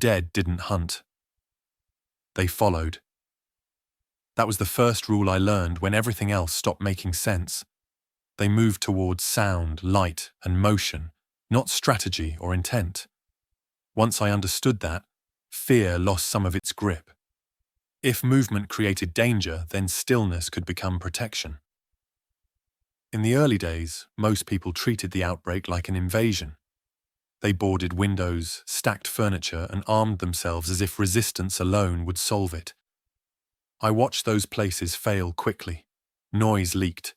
dead didn't hunt. They followed. That was the first rule I learned when everything else stopped making sense. They moved towards sound, light, and motion, not strategy or intent. Once I understood that, fear lost some of its grip. If movement created danger, then stillness could become protection. In the early days, most people treated the outbreak like an invasion. They boarded windows, stacked furniture, and armed themselves as if resistance alone would solve it. I watched those places fail quickly. Noise leaked.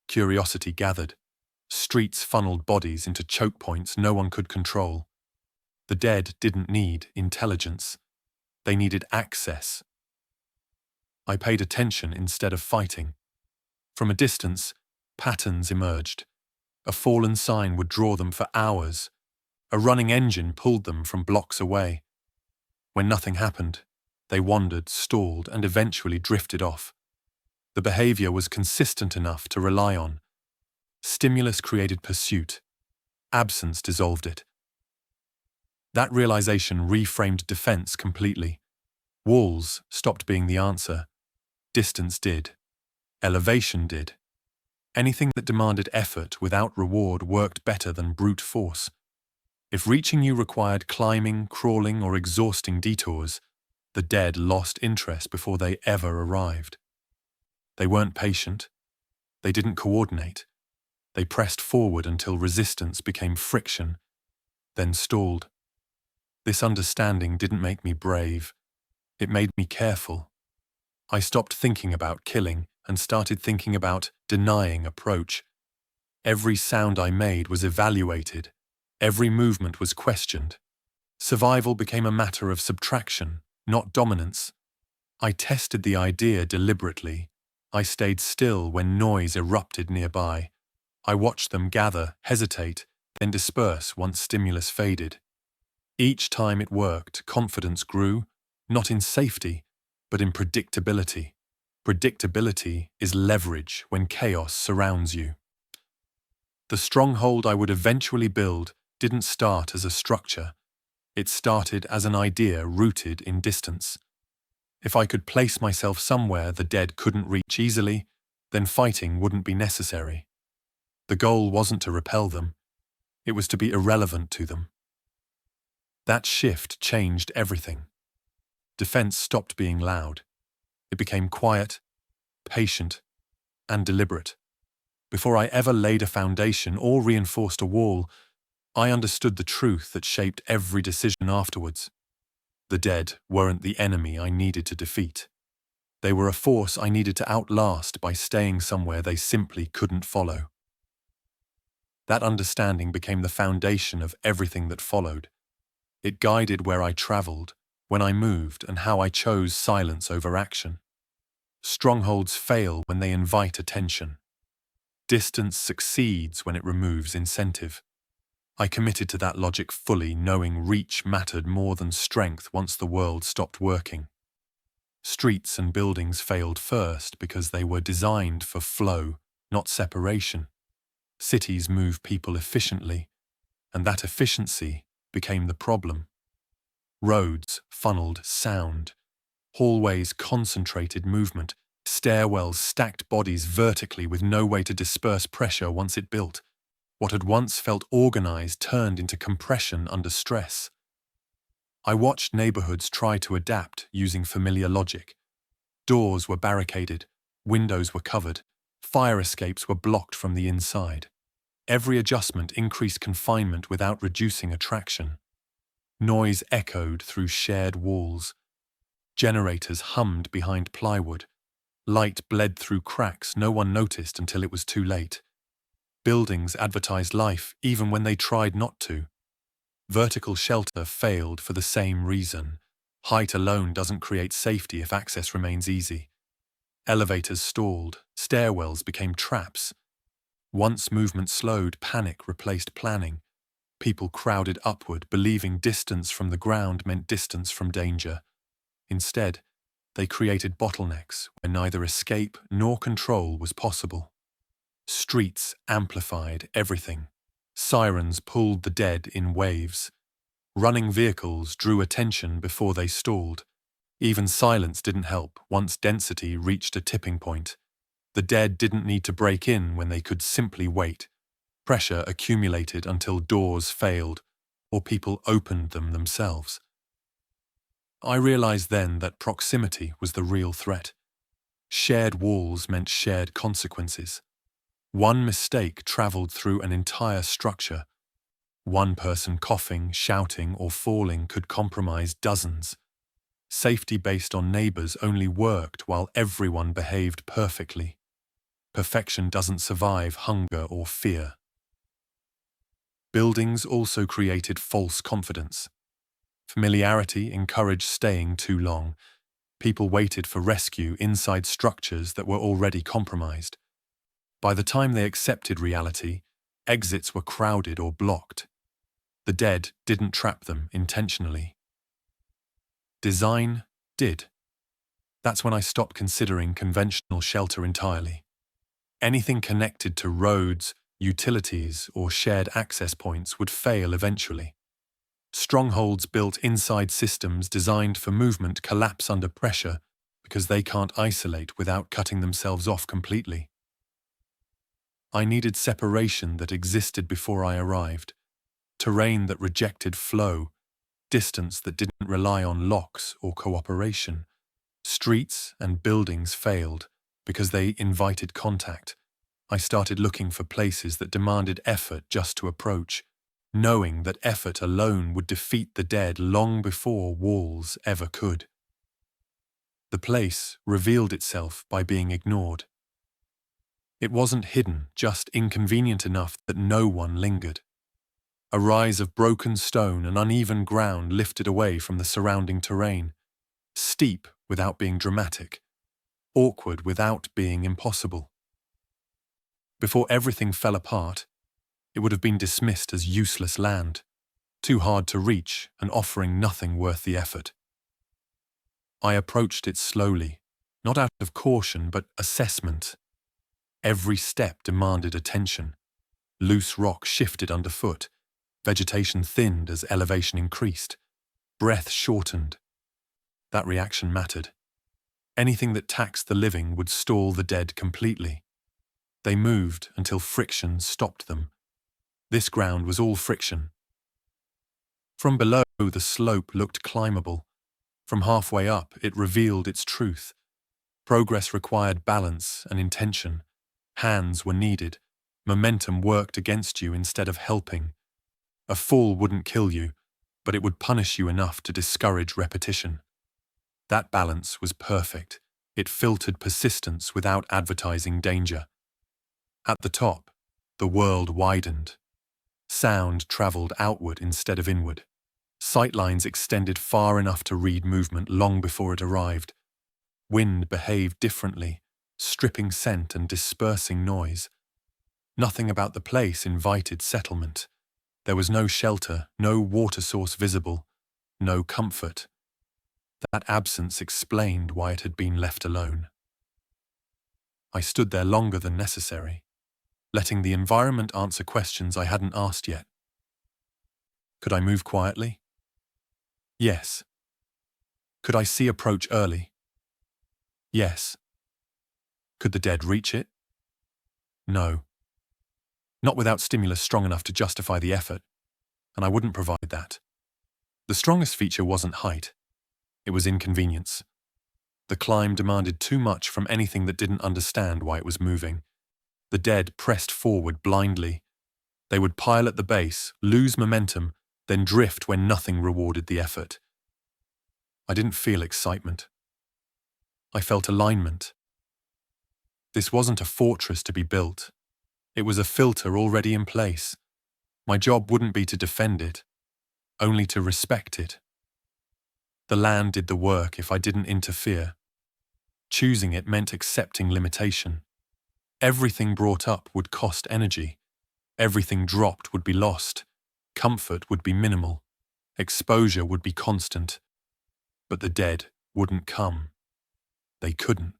Curiosity gathered. Streets funneled bodies into choke points no one could control. The dead didn't need intelligence. They needed access. I paid attention instead of fighting. From a distance, patterns emerged. A fallen sign would draw them for hours. A running engine pulled them from blocks away. When nothing happened, they wandered, stalled, and eventually drifted off. The behavior was consistent enough to rely on. Stimulus created pursuit. Absence dissolved it. That realization reframed defense completely. Walls stopped being the answer. Distance did. Elevation did. Anything that demanded effort without reward worked better than brute force. If reaching you required climbing, crawling, or exhausting detours, the dead lost interest before they ever arrived. They weren't patient. They didn't coordinate. They pressed forward until resistance became friction, then stalled. This understanding didn't make me brave. It made me careful. I stopped thinking about killing and started thinking about denying approach. Every sound I made was evaluated. Every movement was questioned. Survival became a matter of subtraction, not dominance. I tested the idea deliberately. I stayed still when noise erupted nearby. I watched them gather, hesitate, then disperse once stimulus faded. Each time it worked, confidence grew, not in safety, but in predictability. Predictability is leverage when chaos surrounds you. The stronghold I would eventually build didn't start as a structure. It started as an idea rooted in distance. If I could place myself somewhere the dead couldn't reach easily, then fighting wouldn't be necessary. The goal wasn't to repel them. It was to be irrelevant to them. That shift changed everything. Defense stopped being loud. It became quiet, patient, and deliberate. Before I ever laid a foundation or reinforced a wall, I understood the truth that shaped every decision afterwards. The dead weren't the enemy I needed to defeat. They were a force I needed to outlast by staying somewhere they simply couldn't follow. That understanding became the foundation of everything that followed. It guided where I traveled, when I moved, and how I chose silence over action. Strongholds fail when they invite attention. Distance succeeds when it removes incentive. I committed to that logic fully, knowing reach mattered more than strength once the world stopped working. Streets and buildings failed first because they were designed for flow, not separation. Cities move people efficiently, and that efficiency became the problem. Roads funneled sound. Hallways concentrated movement. Stairwells stacked bodies vertically with no way to disperse pressure once it built. What had once felt organized turned into compression under stress. I watched neighborhoods try to adapt using familiar logic. Doors were barricaded, windows were covered, fire escapes were blocked from the inside. Every adjustment increased confinement without reducing attraction. Noise echoed through shared walls. Generators hummed behind plywood. Light bled through cracks no one noticed until it was too late. Buildings advertised life even when they tried not to. Vertical shelter failed for the same reason. Height alone doesn't create safety if access remains easy. Elevators stalled. Stairwells became traps. Once movement slowed, panic replaced planning. People crowded upward, believing distance from the ground meant distance from danger. Instead, they created bottlenecks where neither escape nor control was possible. Streets amplified everything. Sirens pulled the dead in waves. Running vehicles drew attention before they stalled. Even silence didn't help once density reached a tipping point. The dead didn't need to break in when they could simply wait. Pressure accumulated until doors failed or people opened them themselves. I realized then that proximity was the real threat. Shared walls meant shared consequences. One mistake traveled through an entire structure. One person coughing, shouting, or falling could compromise dozens. Safety based on neighbors only worked while everyone behaved perfectly. Perfection doesn't survive hunger or fear. Buildings also created false confidence. Familiarity encouraged staying too long. People waited for rescue inside structures that were already compromised. By the time they accepted reality, exits were crowded or blocked. The dead didn't trap them intentionally. Design did. That's when I stopped considering conventional shelter entirely. Anything connected to roads, utilities, or shared access points would fail eventually. Strongholds built inside systems designed for movement collapse under pressure because they can't isolate without cutting themselves off completely. I needed separation that existed before I arrived, terrain that rejected flow, distance that didn't rely on locks or cooperation. Streets and buildings failed because they invited contact. I started looking for places that demanded effort just to approach, knowing that effort alone would defeat the dead long before walls ever could. The place revealed itself by being ignored. It wasn't hidden, just inconvenient enough that no one lingered. A rise of broken stone and uneven ground lifted away from the surrounding terrain, steep without being dramatic, awkward without being impossible. Before everything fell apart, it would have been dismissed as useless land, too hard to reach and offering nothing worth the effort. I approached it slowly, not out of caution but assessment. Every step demanded attention. Loose rock shifted underfoot, vegetation thinned as elevation increased, breath shortened. That reaction mattered. Anything that taxed the living would stall the dead completely. They moved until friction stopped them. This ground was all friction. From below, the slope looked climbable. From halfway up, it revealed its truth. Progress required balance and intention. Hands were needed. Momentum worked against you instead of helping. A fall wouldn't kill you, but it would punish you enough to discourage repetition. That balance was perfect. It filtered persistence without advertising danger. At the top, the world widened. Sound traveled outward instead of inward. Sightlines extended far enough to read movement long before it arrived. Wind behaved differently, stripping scent and dispersing noise. Nothing about the place invited settlement. There was no shelter, no water source visible, no comfort. That absence explained why it had been left alone. I stood there longer than necessary, letting the environment answer questions I hadn't asked yet. Could I move quietly? Yes. Could I see approach early? Yes. Could the dead reach it? No. Not without stimulus strong enough to justify the effort, and I wouldn't provide that. The strongest feature wasn't height. It was inconvenience. The climb demanded too much from anything that didn't understand why it was moving. The dead pressed forward blindly. They would pile at the base, lose momentum, then drift when nothing rewarded the effort. I didn't feel excitement. I felt alignment. This wasn't a fortress to be built. It was a filter already in place. My job wouldn't be to defend it, only to respect it. The land did the work if I didn't interfere. Choosing it meant accepting limitation. Everything brought up would cost energy. Everything dropped would be lost. Comfort would be minimal. Exposure would be constant. But the dead wouldn't come. They couldn't.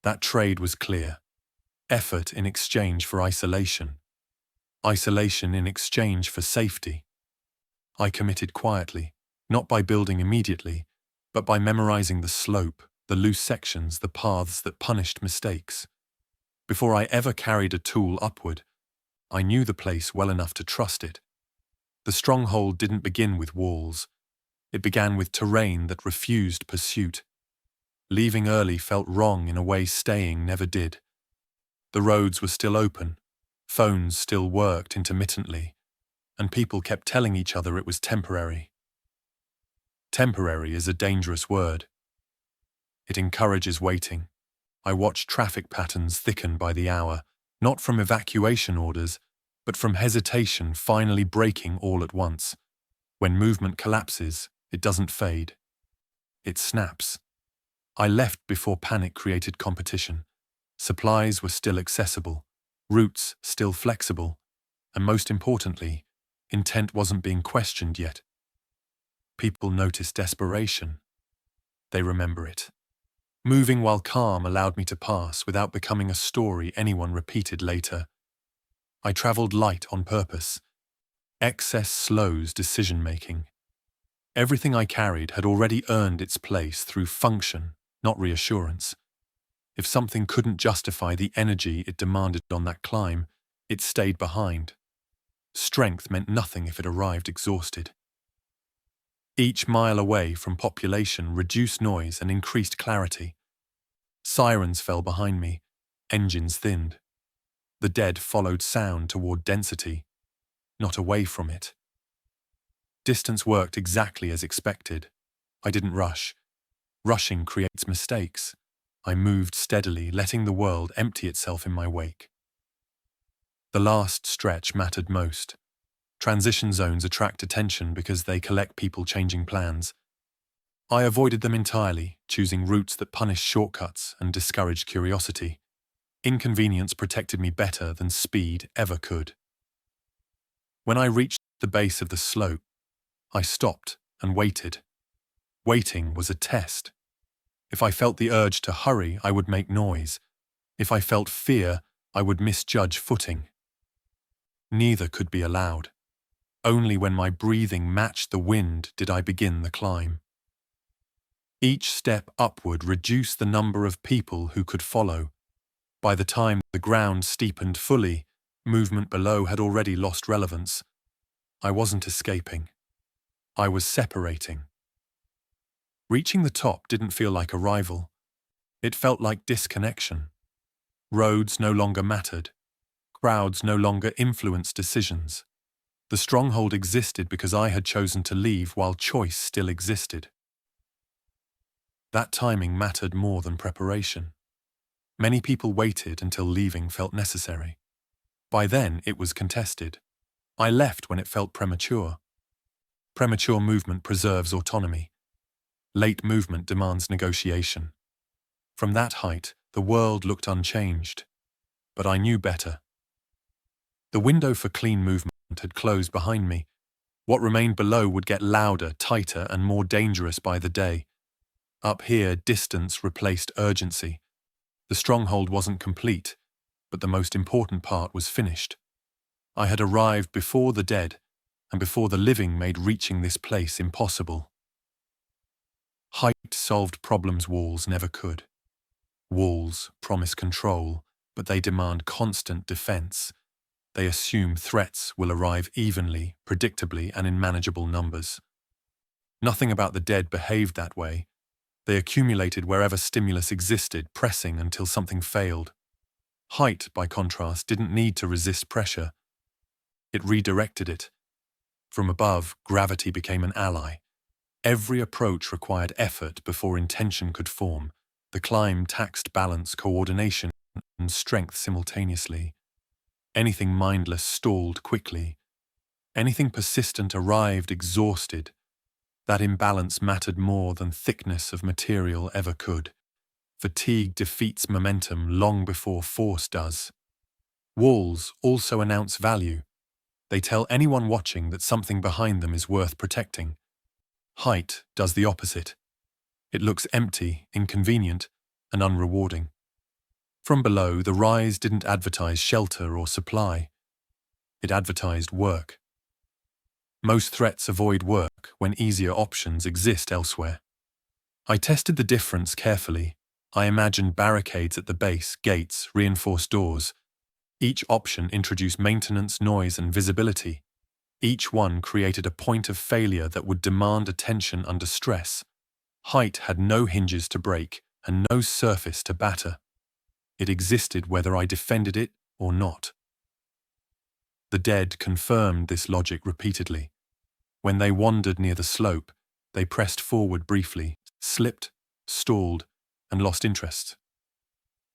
That trade was clear. Effort in exchange for isolation. Isolation in exchange for safety. I committed quietly, not by building immediately, but by memorizing the slope, the loose sections, the paths that punished mistakes. Before I ever carried a tool upward, I knew the place well enough to trust it. The stronghold didn't begin with walls. It began with terrain that refused pursuit. Leaving early felt wrong in a way staying never did. The roads were still open, phones still worked intermittently, and people kept telling each other it was temporary. Temporary is a dangerous word. It encourages waiting. I watched traffic patterns thicken by the hour, not from evacuation orders, but from hesitation finally breaking all at once. When movement collapses, it doesn't fade. It snaps. I left before panic created competition. Supplies were still accessible, routes still flexible, and most importantly, intent wasn't being questioned yet. People noticed desperation. They remember it. Moving while calm allowed me to pass without becoming a story anyone repeated later. I traveled light on purpose. Excess slows decision-making. Everything I carried had already earned its place through function, not reassurance. If something couldn't justify the energy it demanded on that climb, it stayed behind. Strength meant nothing if it arrived exhausted. Each mile away from population reduced noise and increased clarity. Sirens fell behind me, engines thinned. The dead followed sound toward density, not away from it. Distance worked exactly as expected. I didn't rush. Rushing creates mistakes. I moved steadily, letting the world empty itself in my wake. The last stretch mattered most. Transition zones attract attention because they collect people changing plans. I avoided them entirely, choosing routes that punished shortcuts and discouraged curiosity. Inconvenience protected me better than speed ever could. When I reached the base of the slope, I stopped and waited. Waiting was a test. If I felt the urge to hurry, I would make noise. If I felt fear, I would misjudge footing. Neither could be allowed. Only when my breathing matched the wind did I begin the climb. Each step upward reduced the number of people who could follow. By the time the ground steepened fully, movement below had already lost relevance. I wasn't escaping. I was separating. Reaching the top didn't feel like arrival. It felt like disconnection. Roads no longer mattered. Crowds no longer influenced decisions. The stronghold existed because I had chosen to leave while choice still existed. That timing mattered more than preparation. Many people waited until leaving felt necessary. By then, it was contested. I left when it felt premature. Premature movement preserves autonomy. Late movement demands negotiation. From that height, the world looked unchanged. But I knew better. The window for clean movement had closed behind me. What remained below would get louder, tighter, and more dangerous by the day. Up here, distance replaced urgency. The stronghold wasn't complete, but the most important part was finished. I had arrived before the dead, and before the living made reaching this place impossible. Height solved problems walls never could. Walls promise control, but they demand constant defense. They assume threats will arrive evenly, predictably, and in manageable numbers. Nothing about the dead behaved that way. They accumulated wherever stimulus existed, pressing until something failed. Height, by contrast, didn't need to resist pressure. It redirected it. From above, gravity became an ally. Every approach required effort before intention could form. The climb taxed balance, coordination, and strength simultaneously. Anything mindless stalled quickly. Anything persistent arrived exhausted. That imbalance mattered more than thickness of material ever could. Fatigue defeats momentum long before force does. Walls also announce value. They tell anyone watching that something behind them is worth protecting. Height does the opposite. It looks empty, inconvenient, and unrewarding. From below, the rise didn't advertise shelter or supply. It advertised work. Most threats avoid work when easier options exist elsewhere. I tested the difference carefully. I imagined barricades at the base, gates, reinforced doors. Each option introduced maintenance, noise, and visibility. Each one created a point of failure that would demand attention under stress. Height had no hinges to break and no surface to batter. It existed whether I defended it or not. The dead confirmed this logic repeatedly. When they wandered near the slope, they pressed forward briefly, slipped, stalled, and lost interest.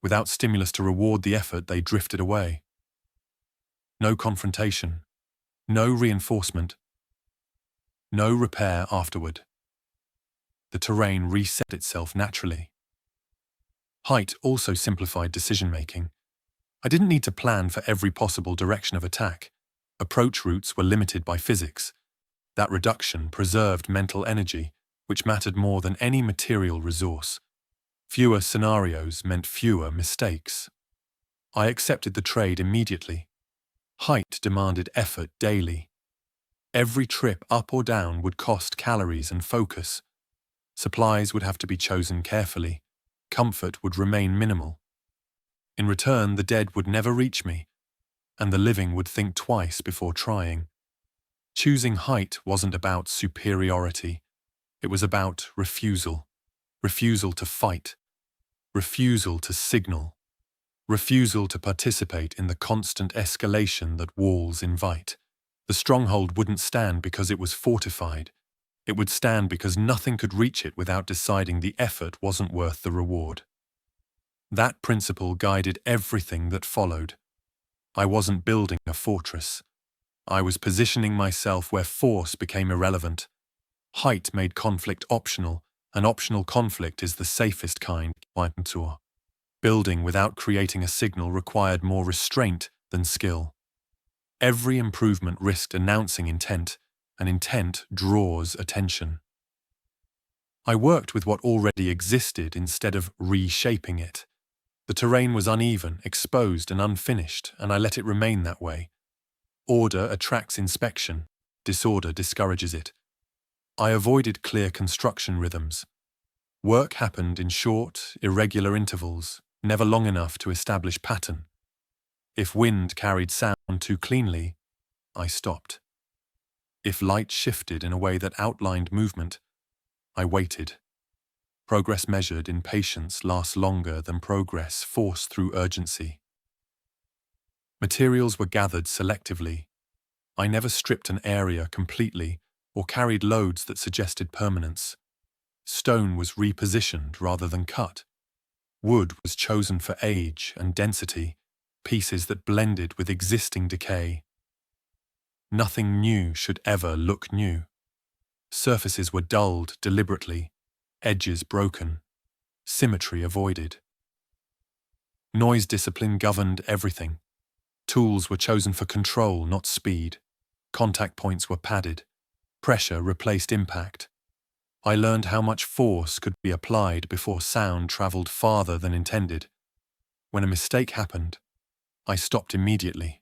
Without stimulus to reward the effort, they drifted away. No confrontation, no reinforcement, no repair afterward. The terrain reset itself naturally. Height also simplified decision-making. I didn't need to plan for every possible direction of attack. Approach routes were limited by physics. That reduction preserved mental energy, which mattered more than any material resource. Fewer scenarios meant fewer mistakes. I accepted the trade immediately. Height demanded effort daily. Every trip up or down would cost calories and focus. Supplies would have to be chosen carefully. Comfort would remain minimal. In return, the dead would never reach me, and the living would think twice before trying. Choosing height wasn't about superiority. It was about refusal. Refusal to fight. Refusal to signal. Refusal to participate in the constant escalation that walls invite. The stronghold wouldn't stand because it was fortified. It would stand because nothing could reach it without deciding the effort wasn't worth the reward. That principle guided everything that followed. I wasn't building a fortress. I was positioning myself where force became irrelevant. Height made conflict optional. An optional conflict is the safest kind. Building without creating a signal required more restraint than skill. Every improvement risked announcing intent, and intent draws attention. I worked with what already existed instead of reshaping it. The terrain was uneven, exposed, and unfinished, and I let it remain that way. Order attracts inspection. Disorder discourages it. I avoided clear construction rhythms. Work happened in short, irregular intervals, never long enough to establish pattern. If wind carried sound too cleanly, I stopped. If light shifted in a way that outlined movement, I waited. Progress measured in patience lasts longer than progress forced through urgency. Materials were gathered selectively. I never stripped an area completely or carried loads that suggested permanence. Stone was repositioned rather than cut. Wood was chosen for age and density, pieces that blended with existing decay. Nothing new should ever look new. Surfaces were dulled deliberately, edges broken, symmetry avoided. Noise discipline governed everything. Tools were chosen for control, not speed. Contact points were padded. Pressure replaced impact. I learned how much force could be applied before sound traveled farther than intended. When a mistake happened, I stopped immediately,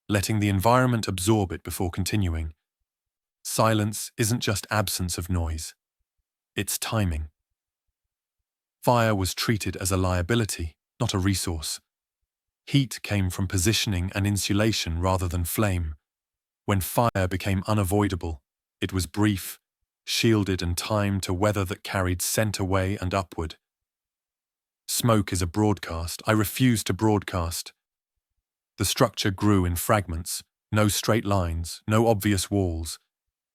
letting the environment absorb it before continuing. Silence isn't just absence of noise. It's timing. Fire was treated as a liability, not a resource. Heat came from positioning and insulation rather than flame. When fire became unavoidable, it was brief, shielded and timed to weather that carried scent away and upward. Smoke is a broadcast. I refused to broadcast. The structure grew in fragments, no straight lines, no obvious walls.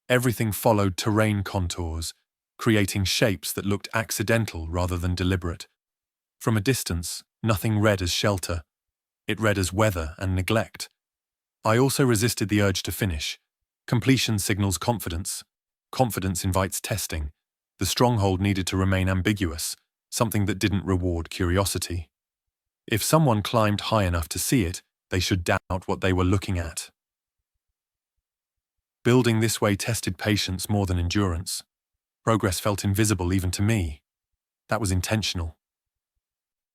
Everything followed terrain contours, creating shapes that looked accidental rather than deliberate. From a distance, nothing read as shelter. It read as weather and neglect. I also resisted the urge to finish. Completion signals confidence. Confidence invites testing. The stronghold needed to remain ambiguous, something that didn't reward curiosity. If someone climbed high enough to see it, they should doubt what they were looking at. Building this way tested patience more than endurance. Progress felt invisible even to me. That was intentional.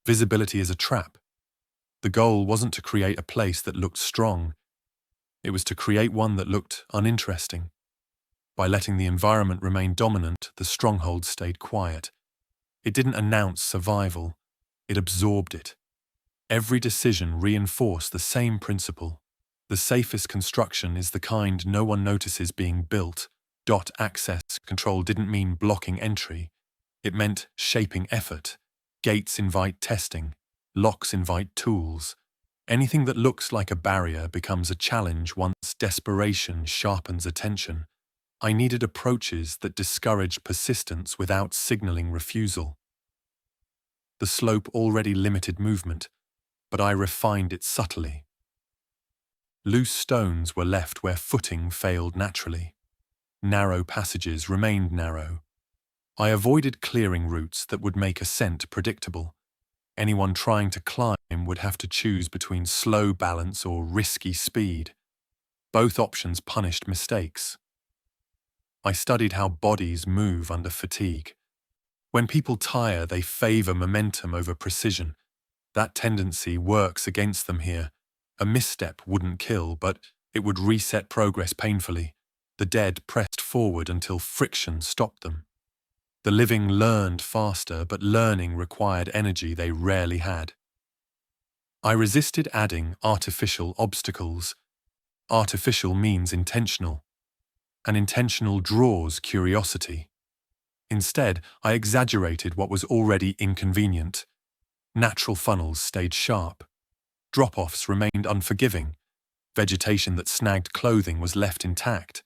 Visibility is a trap. The goal wasn't to create a place that looked strong. It was to create one that looked uninteresting. By letting the environment remain dominant, the stronghold stayed quiet. It didn't announce survival, it absorbed it. Every decision reinforced the same principle. The safest construction is the kind no one notices being built. Access control didn't mean blocking entry. It meant shaping effort. Gates invite testing. Locks invite tools. Anything that looks like a barrier becomes a challenge once desperation sharpens attention. I needed approaches that discouraged persistence without signaling refusal. The slope already limited movement, but I refined it subtly. Loose stones were left where footing failed naturally. Narrow passages remained narrow. I avoided clearing routes that would make ascent predictable. Anyone trying to climb would have to choose between slow balance or risky speed. Both options punished mistakes. I studied how bodies move under fatigue. When people tire, they favor momentum over precision. That tendency works against them here. A misstep wouldn't kill, but it would reset progress painfully. The dead pressed forward until friction stopped them. The living learned faster, but learning required energy they rarely had. I resisted adding artificial obstacles. Artificial means intentional, and intentional draws curiosity. Instead, I exaggerated what was already inconvenient. Natural funnels stayed sharp. Drop-offs remained unforgiving. Vegetation that snagged clothing was left intact.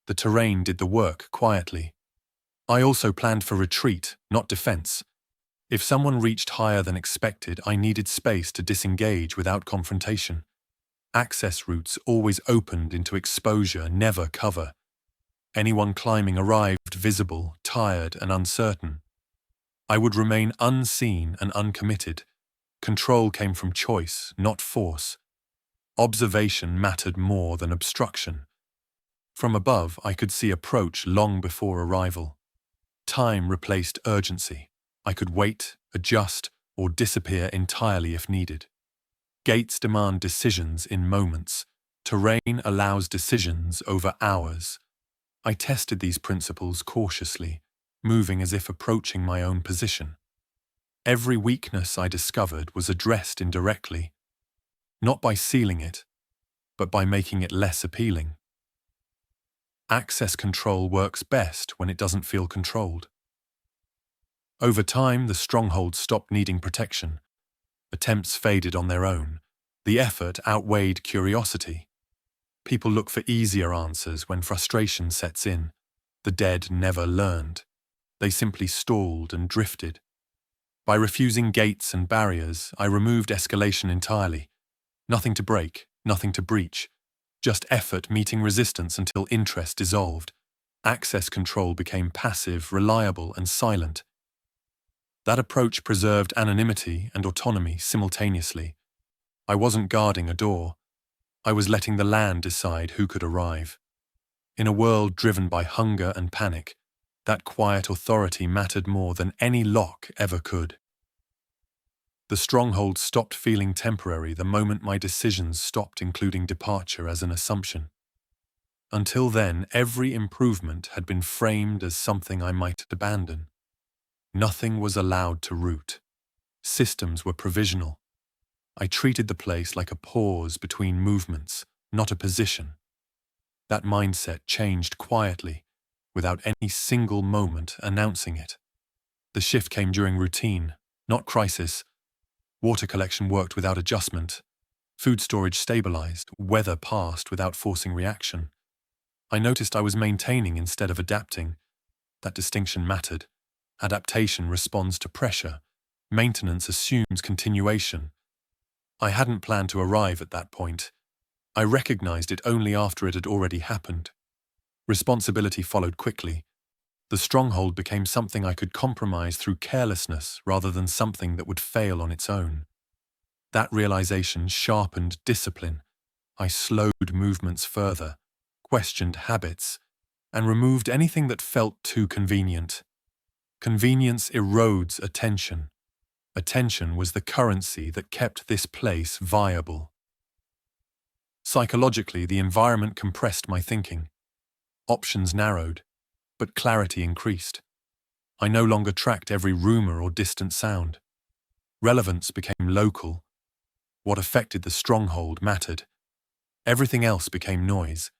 The terrain did the work quietly. I also planned for retreat, not defense. If someone reached higher than expected, I needed space to disengage without confrontation. Access routes always opened into exposure, never cover. Anyone climbing arrived visible, tired, and uncertain. I would remain unseen and uncommitted. Control came from choice, not force. Observation mattered more than obstruction. From above, I could see approach long before arrival. Time replaced urgency. I could wait, adjust, or disappear entirely if needed. Gates demand decisions in moments. Terrain allows decisions over hours. I tested these principles cautiously, moving as if approaching my own position. Every weakness I discovered was addressed indirectly, not by sealing it, but by making it less appealing. Access control works best when it doesn't feel controlled. Over time, the strongholds stopped needing protection. Attempts faded on their own. The effort outweighed curiosity. People look for easier answers when frustration sets in. The dead never learned. They simply stalled and drifted. By refusing gates and barriers, I removed escalation entirely. Nothing to break, nothing to breach. Just effort meeting resistance until interest dissolved. Access control became passive, reliable, and silent. That approach preserved anonymity and autonomy simultaneously. I wasn't guarding a door. I was letting the land decide who could arrive. In a world driven by hunger and panic, that quiet authority mattered more than any lock ever could. The stronghold stopped feeling temporary the moment my decisions stopped including departure as an assumption. Until then, every improvement had been framed as something I might abandon. Nothing was allowed to root. Systems were provisional. I treated the place like a pause between movements, not a position. That mindset changed quietly, without any single moment announcing it. The shift came during routine, not crisis. Water collection worked without adjustment. Food storage stabilized, weather passed without forcing reaction. I noticed I was maintaining instead of adapting. That distinction mattered. Adaptation responds to pressure. Maintenance assumes continuation. I hadn't planned to arrive at that point. I recognized it only after it had already happened. Responsibility followed quickly. The stronghold became something I could compromise through carelessness rather than something that would fail on its own. That realization sharpened discipline. I slowed movements further, questioned habits, and removed anything that felt too convenient. Convenience erodes attention. Attention was the currency that kept this place viable. Psychologically, the environment compressed my thinking. Options narrowed, but clarity increased. I no longer tracked every rumor or distant sound. Relevance became local. What affected the stronghold mattered. Everything else became noise.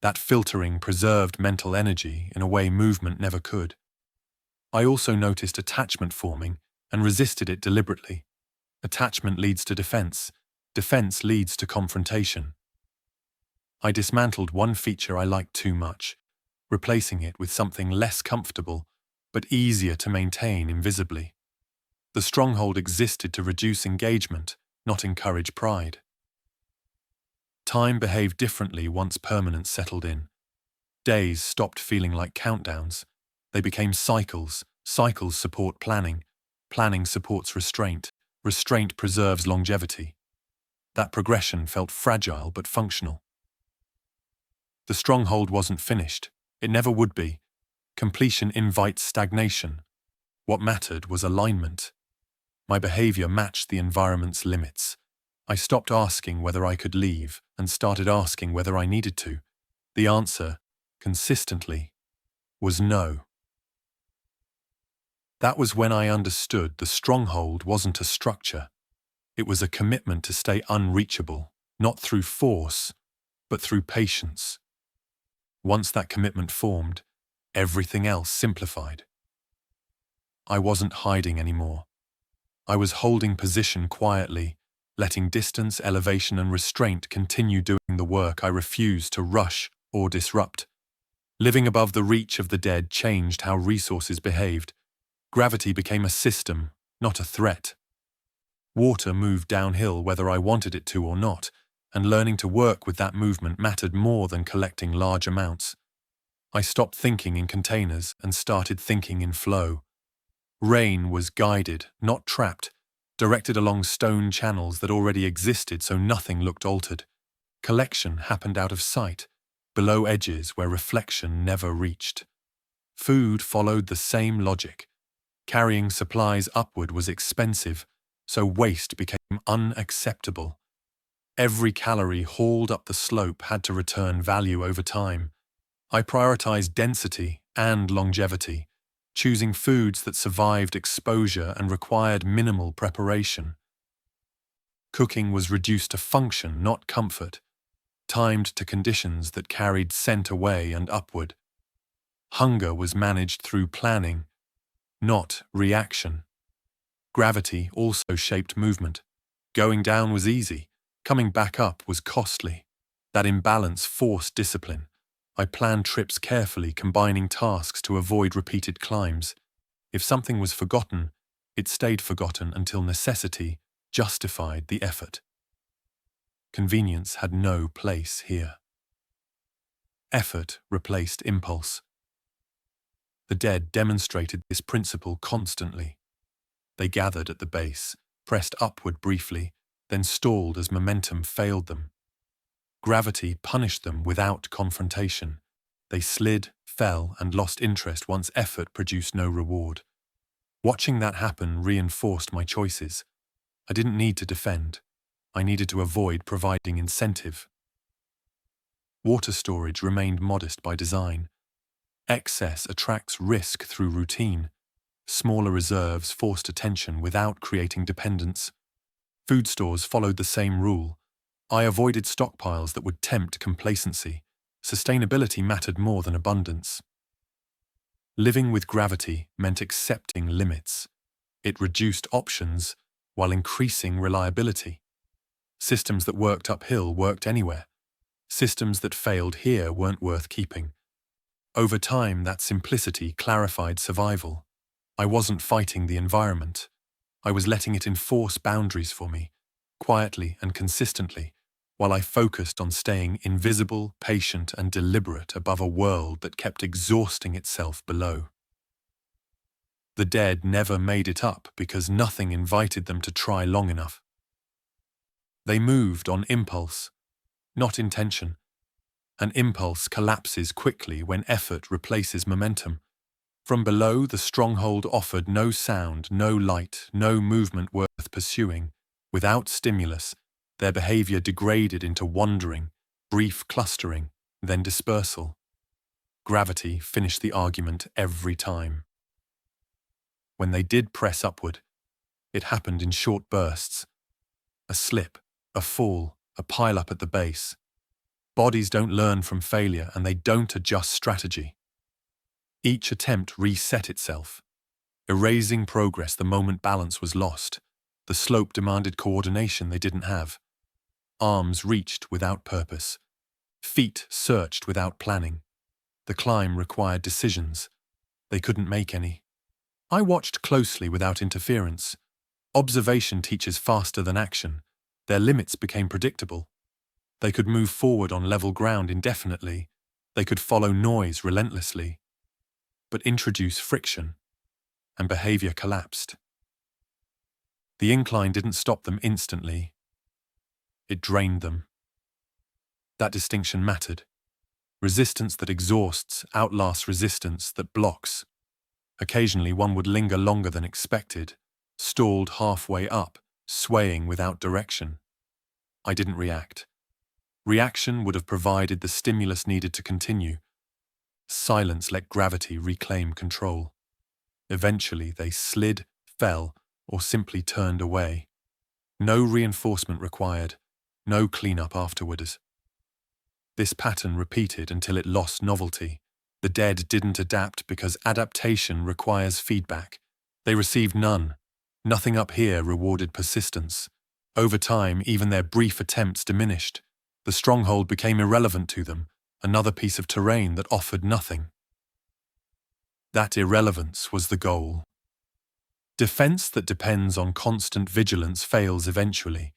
That filtering preserved mental energy in a way movement never could. I also noticed attachment forming and resisted it deliberately. Attachment leads to defense. Defense leads to confrontation. I dismantled one feature I liked too much, replacing it with something less comfortable but easier to maintain invisibly. The stronghold existed to reduce engagement, not encourage pride. Time behaved differently once permanence settled in. Days stopped feeling like countdowns. They became cycles. Cycles support planning. Planning supports restraint. Restraint preserves longevity. That progression felt fragile but functional. The stronghold wasn't finished. It never would be. Completion invites stagnation. What mattered was alignment. My behavior matched the environment's limits. I stopped asking whether I could leave and started asking whether I needed to. The answer, consistently, was no. That was when I understood the stronghold wasn't a structure. It was a commitment to stay unreachable, not through force, but through patience. Once that commitment formed, everything else simplified. I wasn't hiding anymore. I was holding position quietly, letting distance, elevation, and restraint continue doing the work I refused to rush or disrupt. Living above the reach of the dead changed how resources behaved. Gravity became a system, not a threat. Water moved downhill whether I wanted it to or not, and learning to work with that movement mattered more than collecting large amounts. I stopped thinking in containers and started thinking in flow. Rain was guided, not trapped, directed along stone channels that already existed so nothing looked altered. Collection happened out of sight, below edges where reflection never reached. Food followed the same logic. Carrying supplies upward was expensive, so waste became unacceptable. Every calorie hauled up the slope had to return value over time. I prioritized density and longevity, choosing foods that survived exposure and required minimal preparation. Cooking was reduced to function, not comfort, timed to conditions that carried scent away and upward. Hunger was managed through planning, not reaction. Gravity also shaped movement. Going down was easy. Coming back up was costly. That imbalance forced discipline. I planned trips carefully, combining tasks to avoid repeated climbs. If something was forgotten, it stayed forgotten until necessity justified the effort. Convenience had no place here. Effort replaced impulse. The dead demonstrated this principle constantly. They gathered at the base, pressed upward briefly, then stalled as momentum failed them. Gravity punished them without confrontation. They slid, fell, and lost interest once effort produced no reward. Watching that happen reinforced my choices. I didn't need to defend. I needed to avoid providing incentive. Water storage remained modest by design. Excess attracts risk through routine. Smaller reserves forced attention without creating dependence. Food stores followed the same rule. I avoided stockpiles that would tempt complacency. Sustainability mattered more than abundance. Living with gravity meant accepting limits. It reduced options while increasing reliability. Systems that worked uphill worked anywhere. Systems that failed here weren't worth keeping. Over time, that simplicity clarified survival. I wasn't fighting the environment. I was letting it enforce boundaries for me, quietly and consistently, while I focused on staying invisible, patient, and deliberate above a world that kept exhausting itself below. The dead never made it up because nothing invited them to try long enough. They moved on impulse, not intention. An impulse collapses quickly when effort replaces momentum. From below, the stronghold offered no sound, no light, no movement worth pursuing. Without stimulus, their behavior degraded into wandering, brief clustering, then dispersal. gravity finished the argument every time. When they did press upward, it happened in short bursts. A slip, a fall, a pile-up at the base. Bodies don't learn from failure and they don't adjust strategy. Each attempt reset itself, erasing progress the moment balance was lost. The slope demanded coordination they didn't have. Arms reached without purpose. Feet searched without planning. The climb required decisions. They couldn't make any. I watched closely without interference. Observation teaches faster than action. Their limits became predictable. They could move forward on level ground indefinitely. They could follow noise relentlessly. But introduce friction, and behavior collapsed. The incline didn't stop them instantly. It drained them. That distinction mattered. Resistance that exhausts outlasts resistance that blocks. Occasionally one would linger longer than expected, stalled halfway up, swaying without direction. I didn't react. Reaction would have provided the stimulus needed to continue. Silence let gravity reclaim control. Eventually they slid, fell, or simply turned away. No reinforcement required, no cleanup afterwards. This pattern repeated until it lost novelty. The dead didn't adapt because adaptation requires feedback. They received none. Nothing up here rewarded persistence. Over time, even their brief attempts diminished. The stronghold became irrelevant to them, another piece of terrain that offered nothing. That irrelevance was the goal. Defense that depends on constant vigilance fails eventually.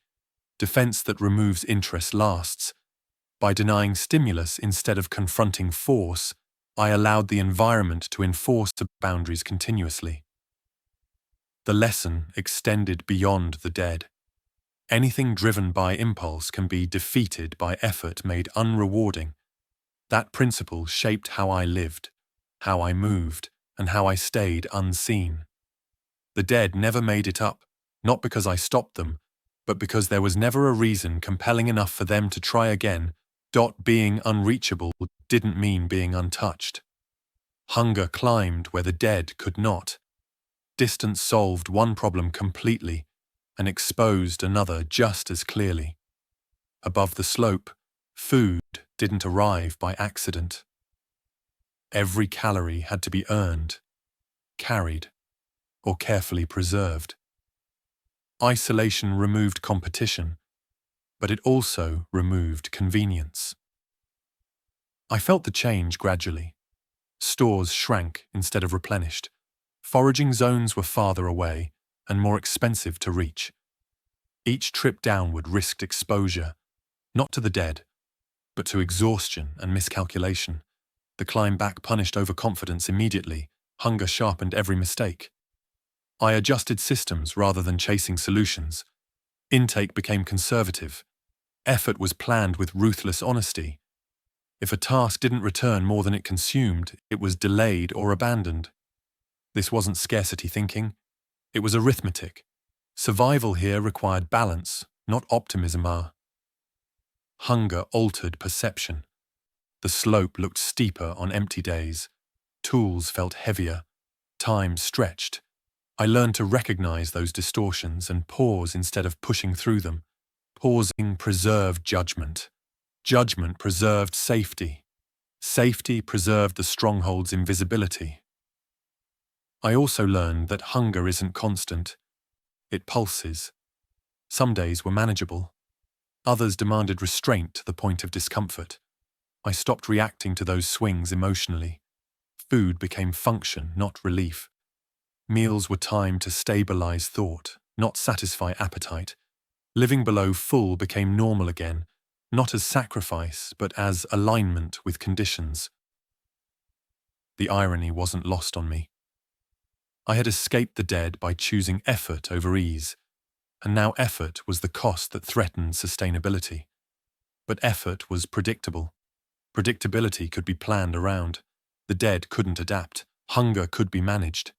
Defense that removes interest lasts. By denying stimulus instead of confronting force, I allowed the environment to enforce the boundaries continuously. The lesson extended beyond the dead. Anything driven by impulse can be defeated by effort made unrewarding. That principle shaped how I lived, how I moved, and how I stayed unseen. The dead never made it up, not because I stopped them, but because there was never a reason compelling enough for them to try again. Being unreachable didn't mean being untouched. Hunger climbed where the dead could not. Distance solved one problem completely and exposed another just as clearly. Above the slope, food didn't arrive by accident. Every calorie had to be earned, carried, or carefully preserved. Isolation removed competition, but it also removed convenience. I felt the change gradually. Stores shrank instead of replenished. Foraging zones were farther away and more expensive to reach. Each trip downward risked exposure, not to the dead, but to exhaustion and miscalculation. The climb back punished overconfidence immediately. Hunger sharpened every mistake. I adjusted systems rather than chasing solutions. Intake became conservative. Effort was planned with ruthless honesty. If a task didn't return more than it consumed, it was delayed or abandoned. This wasn't scarcity thinking. It was arithmetic. Survival here required balance, not optimism. Hunger altered perception. The slope looked steeper on empty days. Tools felt heavier. Time stretched. I learned to recognize those distortions and pause instead of pushing through them. Pausing preserved judgment. Judgment preserved safety. Safety preserved the stronghold's invisibility. I also learned that hunger isn't constant. It pulses. Some days were manageable. Others demanded restraint to the point of discomfort. I stopped reacting to those swings emotionally. Food became function, not relief. Meals were time to stabilize thought, not satisfy appetite. Living below full became normal again, not as sacrifice, but as alignment with conditions. The irony wasn't lost on me. I had escaped the dead by choosing effort over ease, and now effort was the cost that threatened sustainability. But effort was predictable. Predictability could be planned around. The dead couldn't adapt. Hunger could be managed.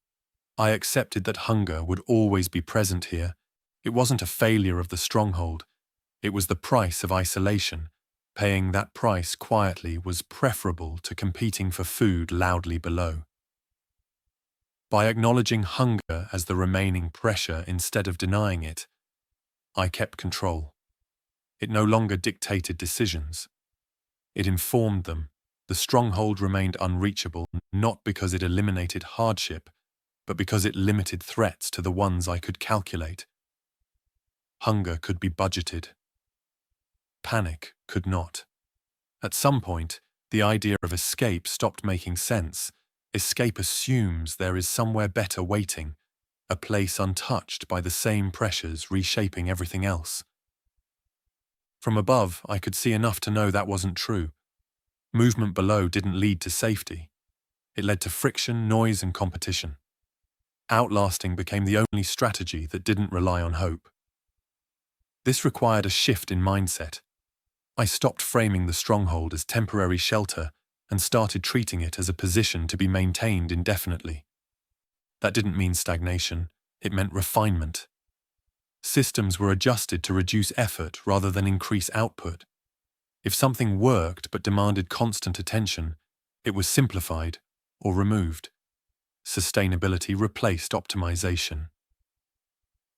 I accepted that hunger would always be present here. It wasn't a failure of the stronghold. It was the price of isolation. Paying that price quietly was preferable to competing for food loudly below. By acknowledging hunger as the remaining pressure instead of denying it, I kept control. It no longer dictated decisions. It informed them. The stronghold remained unreachable, not because it eliminated hardship, but because it limited threats to the ones I could calculate. Hunger could be budgeted. Panic could not. At some point, the idea of escape stopped making sense. Escape assumes there is somewhere better waiting, a place untouched by the same pressures reshaping everything else. From above, I could see enough to know that wasn't true. Movement below didn't lead to safety. It led to friction, noise, and competition. Outlasting became the only strategy that didn't rely on hope. This required a shift in mindset. I stopped framing the stronghold as temporary shelter and started treating it as a position to be maintained indefinitely. That didn't mean stagnation, it meant refinement. Systems were adjusted to reduce effort rather than increase output. If something worked but demanded constant attention, it was simplified or removed. Sustainability replaced optimization.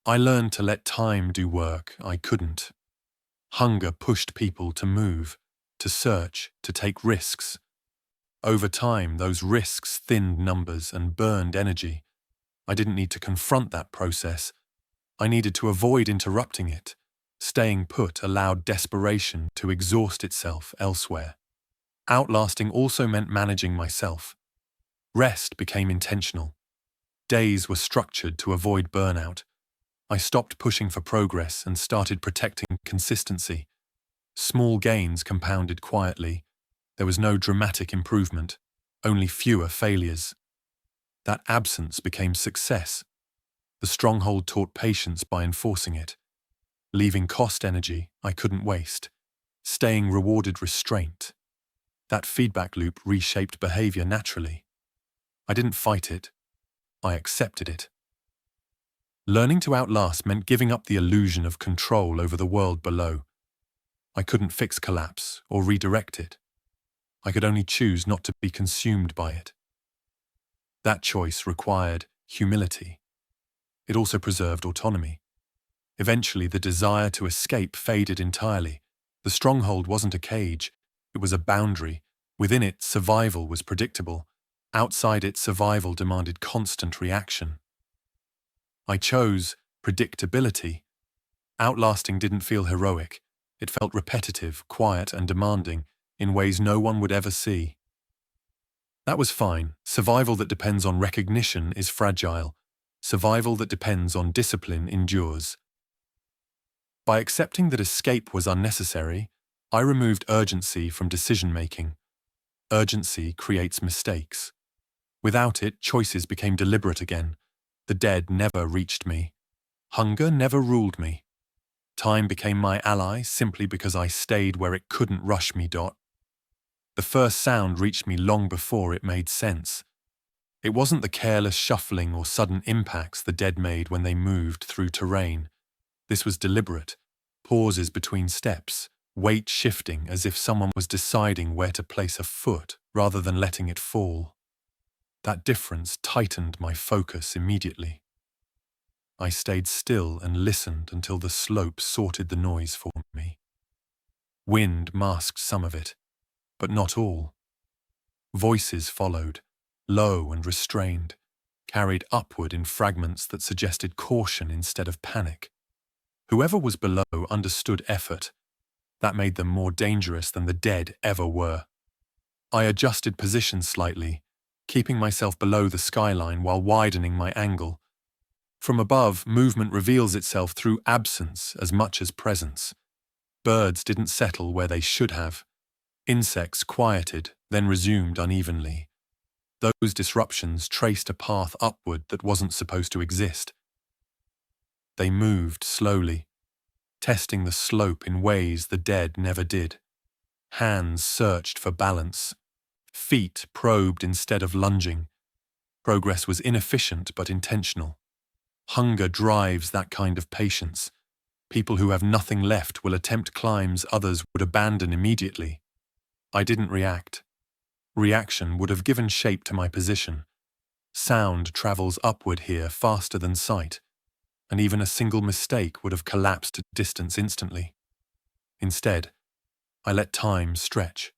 I learned to let time do work I couldn't. Hunger pushed people to move, to search, to take risks. Over time, those risks thinned numbers and burned energy. I didn't need to confront that process. I needed to avoid interrupting it. Staying put allowed desperation to exhaust itself elsewhere. Outlasting also meant managing myself. Rest became intentional. Days were structured to avoid burnout. I stopped pushing for progress and started protecting consistency. Small gains compounded quietly. There was no dramatic improvement, only fewer failures. That absence became success. The stronghold taught patience by enforcing it. Leaving cost energy I couldn't waste. Staying rewarded restraint. That feedback loop reshaped behavior naturally. I didn't fight it. I accepted it. Learning to outlast meant giving up the illusion of control over the world below. I couldn't fix collapse or redirect it. I could only choose not to be consumed by it. That choice required humility. It also preserved autonomy. Eventually, the desire to escape faded entirely. The stronghold wasn't a cage, it was a boundary. Within it, survival was predictable. Outside it, survival demanded constant reaction. I chose predictability. Outlasting didn't feel heroic. It felt repetitive, quiet, and demanding in ways no one would ever see. That was fine. Survival that depends on recognition is fragile. Survival that depends on discipline endures. By accepting that escape was unnecessary, I removed urgency from decision-making. Urgency creates mistakes. Without it, choices became deliberate again. The dead never reached me. Hunger never ruled me. Time became my ally simply because I stayed where it couldn't rush me. The first sound reached me long before it made sense. It wasn't the careless shuffling or sudden impacts the dead made when they moved through terrain. This was deliberate. Pauses between steps, weight shifting as if someone was deciding where to place a foot rather than letting it fall. That difference tightened my focus immediately. I stayed still and listened until the slope sorted the noise for me. Wind masked some of it, but not all. Voices followed, low and restrained, carried upward in fragments that suggested caution instead of panic. Whoever was below understood effort. That made them more dangerous than the dead ever were. I adjusted position slightly, keeping myself below the skyline while widening my angle. From above, movement reveals itself through absence as much as presence. Birds didn't settle where they should have. Insects quieted, then resumed unevenly. Those disruptions traced a path upward that wasn't supposed to exist. They moved slowly, testing the slope in ways the dead never did. Hands searched for balance. Feet probed instead of lunging. Progress was inefficient but intentional. Hunger drives that kind of patience. People who have nothing left will attempt climbs others would abandon immediately. I didn't react. Reaction would have given shape to my position. Sound travels upward here faster than sight, and even a single mistake would have collapsed distance instantly. Instead, I let time stretch,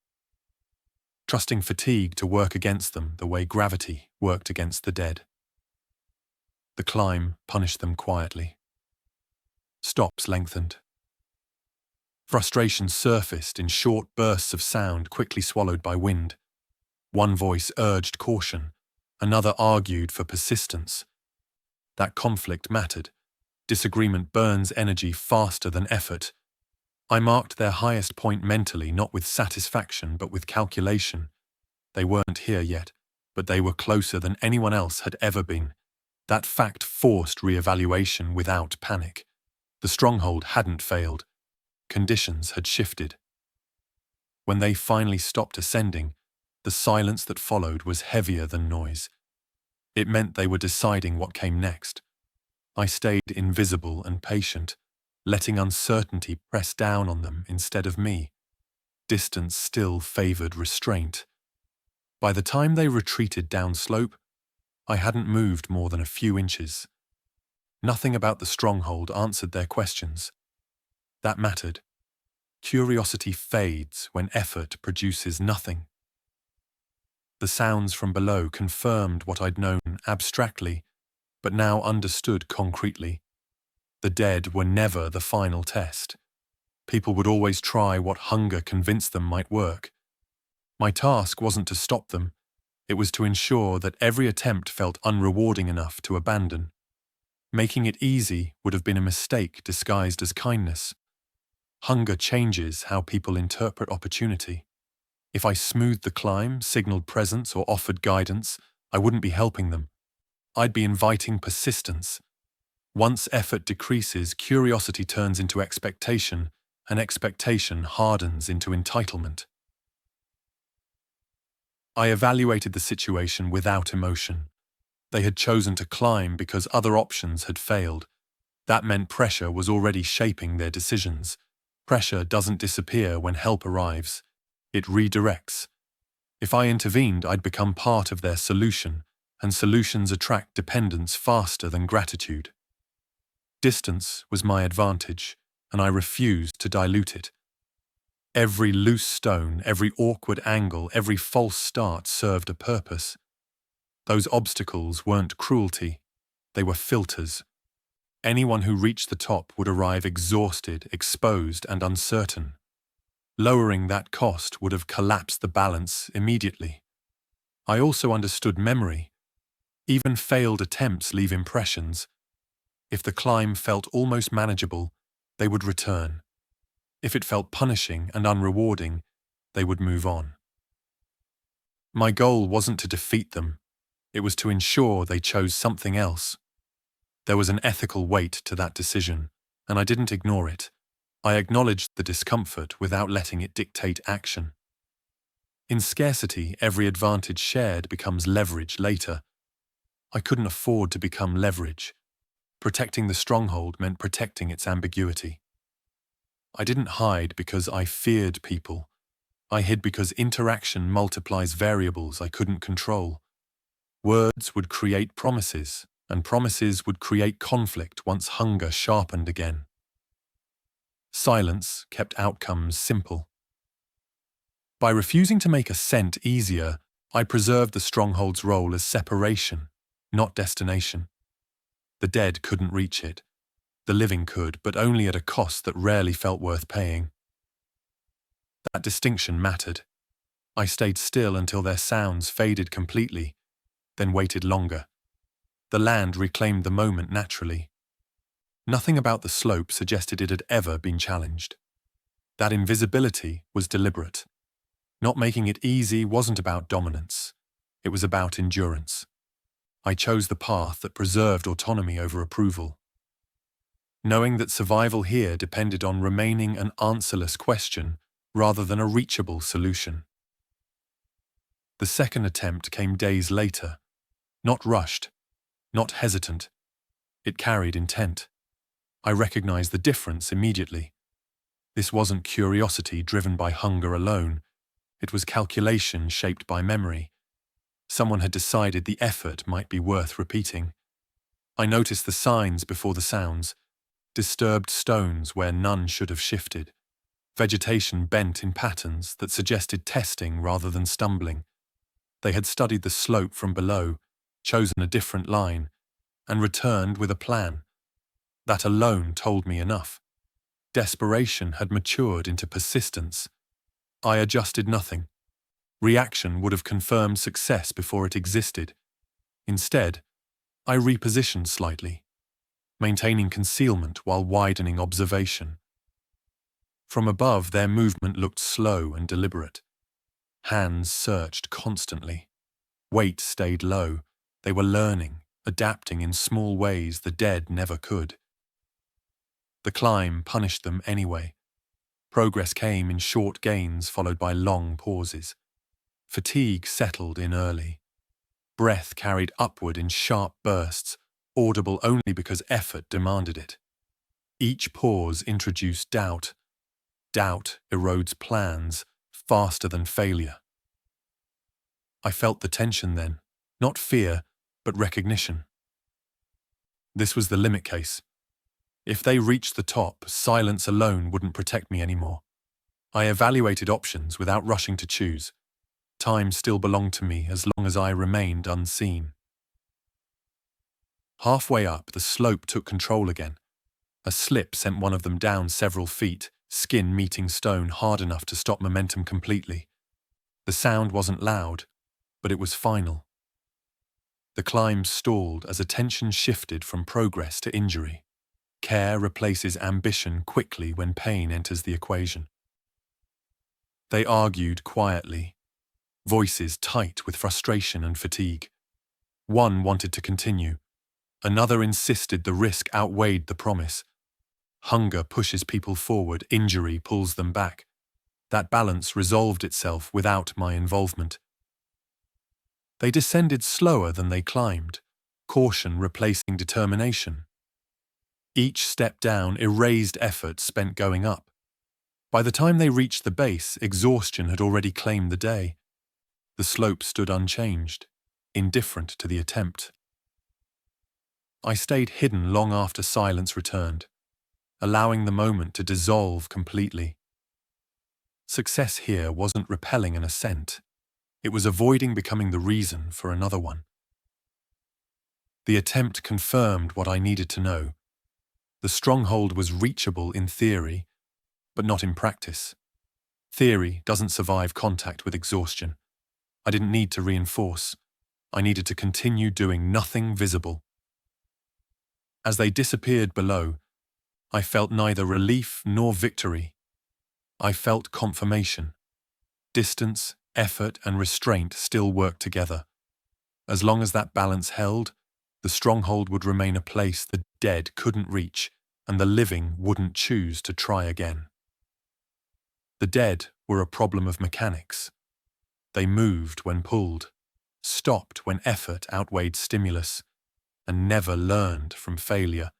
trusting fatigue to work against them the way gravity worked against the dead. The climb punished them quietly. Stops lengthened. Frustration surfaced in short bursts of sound quickly swallowed by wind. One voice urged caution, another argued for persistence. That conflict mattered. Disagreement burns energy faster than effort. I marked their highest point mentally, not with satisfaction but with calculation. They weren't here yet, but they were closer than anyone else had ever been. That fact forced re-evaluation without panic. The stronghold hadn't failed. Conditions had shifted. When they finally stopped ascending, the silence that followed was heavier than noise. It meant they were deciding what came next. I stayed invisible and patient, letting uncertainty press down on them instead of me. Distance still favored restraint. By the time they retreated downslope, I hadn't moved more than a few inches. Nothing about the stronghold answered their questions. That mattered. Curiosity fades when effort produces nothing. The sounds from below confirmed what I'd known abstractly, but now understood concretely. The dead were never the final test. People would always try what hunger convinced them might work. My task wasn't to stop them. It was to ensure that every attempt felt unrewarding enough to abandon. Making it easy would have been a mistake disguised as kindness. Hunger changes how people interpret opportunity. If I smoothed the climb, signaled presence, or offered guidance, I wouldn't be helping them. I'd be inviting persistence. Once effort decreases, curiosity turns into expectation, and expectation hardens into entitlement. I evaluated the situation without emotion. They had chosen to climb because other options had failed. That meant pressure was already shaping their decisions. Pressure doesn't disappear when help arrives. It redirects. If I intervened, I'd become part of their solution, and solutions attract dependence faster than gratitude. Distance was my advantage, and I refused to dilute it. Every loose stone, every awkward angle, every false start served a purpose. Those obstacles weren't cruelty, they were filters. Anyone who reached the top would arrive exhausted, exposed, and uncertain. Lowering that cost would have collapsed the balance immediately. I also understood memory. Even failed attempts leave impressions. If the climb felt almost manageable, they would return. If it felt punishing and unrewarding, they would move on. My goal wasn't to defeat them. It was to ensure they chose something else. There was an ethical weight to that decision, and I didn't ignore it. I acknowledged the discomfort without letting it dictate action. In scarcity, every advantage shared becomes leverage later. I couldn't afford to become leverage. Protecting the stronghold meant protecting its ambiguity. I didn't hide because I feared people. I hid because interaction multiplies variables I couldn't control. Words would create promises, and promises would create conflict once hunger sharpened again. Silence kept outcomes simple. By refusing to make ascent easier, I preserved the stronghold's role as separation, not destination. The dead couldn't reach it. The living could, but only at a cost that rarely felt worth paying. That distinction mattered. I stayed still until their sounds faded completely, then waited longer. The land reclaimed the moment naturally. Nothing about the slope suggested it had ever been challenged. That invisibility was deliberate. Not making it easy wasn't about dominance. It was about endurance. I chose the path that preserved autonomy over approval. Knowing that survival here depended on remaining an answerless question rather than a reachable solution. The second attempt came days later, not rushed, not hesitant. It carried intent. I recognized the difference immediately. This wasn't curiosity driven by hunger alone. It was calculation shaped by memory. Someone had decided the effort might be worth repeating. I noticed the signs before the sounds, disturbed stones where none should have shifted, vegetation bent in patterns that suggested testing rather than stumbling. They had studied the slope from below, chosen a different line, and returned with a plan. That alone told me enough. Desperation had matured into persistence. I adjusted nothing. Reaction would have confirmed success before it existed. Instead, I repositioned slightly, maintaining concealment while widening observation. From above, their movement looked slow and deliberate. Hands searched constantly. Weight stayed low. They were learning, adapting in small ways the dead never could. The climb punished them anyway. Progress came in short gains followed by long pauses. Fatigue settled in early. Breath carried upward in sharp bursts, audible only because effort demanded it. Each pause introduced doubt. Doubt erodes plans faster than failure. I felt the tension then, not fear, but recognition. This was the limit case. If they reached the top, silence alone wouldn't protect me anymore. I evaluated options without rushing to choose. Time still belonged to me as long as I remained unseen. Halfway up, the slope took control again. A slip sent one of them down several feet, skin meeting stone hard enough to stop momentum completely. The sound wasn't loud, but it was final. The climb stalled as attention shifted from progress to injury. Care replaces ambition quickly when pain enters the equation. They argued quietly, voices tight with frustration and fatigue. One wanted to continue. Another insisted the risk outweighed the promise. Hunger pushes people forward, injury pulls them back. That balance resolved itself without my involvement. They descended slower than they climbed, caution replacing determination. Each step down erased effort spent going up. By the time they reached the base, exhaustion had already claimed the day. The slope stood unchanged, indifferent to the attempt. I stayed hidden long after silence returned, allowing the moment to dissolve completely. Success here wasn't repelling an ascent. It was avoiding becoming the reason for another one. The attempt confirmed what I needed to know. The stronghold was reachable in theory, but not in practice. Theory doesn't survive contact with exhaustion. I didn't need to reinforce. I needed to continue doing nothing visible. As they disappeared below, I felt neither relief nor victory. I felt confirmation. Distance, effort, and restraint still worked together. As long as that balance held, the stronghold would remain a place the dead couldn't reach, and the living wouldn't choose to try again. The dead were a problem of mechanics. They moved when pulled, stopped when effort outweighed stimulus, and never learned from failure.